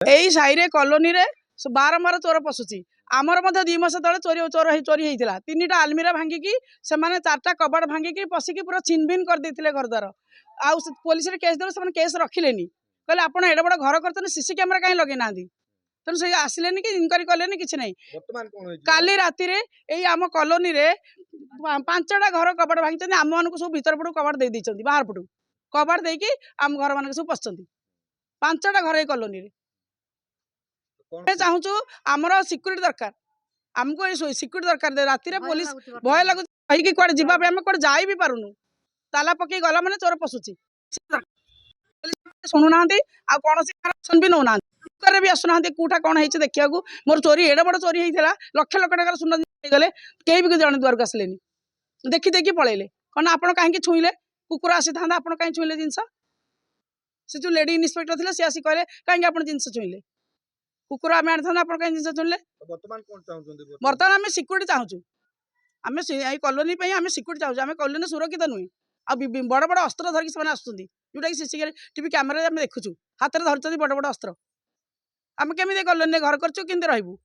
यही साइरे कॉलोनी रे बारंबार चोर पशुची आमर मध्य 2 मास तले चोरी होता 3टा आलमीरा भांगिकी से 4टा कबाड़ भांगिकी पशिकी पूरा छिनभिन कर देते घर द्वार आउ पुलिस केस देव से केस रखिलेनी कहले आप एडे बड़ घर कर सीसी कैमेरा कहीं लगे ना तेणु से आसिले कि इनक्वारी कले कि नहीं काली राति रे आम कॉलोनी रे 5टा घर कबाड़ भांगी आम मान सब भीतर पटू कबाड़ दे देते बाहर पटू कबाड़ देकी आम घर मान सब पशुंट 5टा घर कॉलोनी रे चाहूँ आमर सिक्यूरीटी दरकार आमको सिक्यूरीटी दरकार राति पुलिस भय लगुच कड़े जावाई आम कड़े जा भी पारुनु ताला पकई गला मैंने चोर पशुची शुणुना कौन एक्शन भी नौना भी आसुना कौटा कौन है देखा मोर चोरी एडे बड़ चोरी होता लक्ष लक्ष टकर सुना गले कई भी जन द्वार को आसले देखी देखी पलैले कौन आप कहीं छुईले कुकुर आसी था आप कहीं छुईले जिनस से जो लेडी इन्स्पेक्टर थे सी आसी कहले कहीं आप जिनस छुईले कुकुर आम आनी था आप कहीं जिनस छुईले बर्तमान आम सिक्यूरीटी चाहूँ आम कॉलोनी आम सिक्यूरीटी चाहूँ आम कॉलोनी सुरक्षित नुहे आ बड़ बड़ अस्त्र धरिकी से आसुँच जोटा कि सीसीटीवी कैमेरा देखुचु हाथ में धरती बड़ बड़ अस्त्र आम केमी कॉलोनी घर कर केमी रहबू।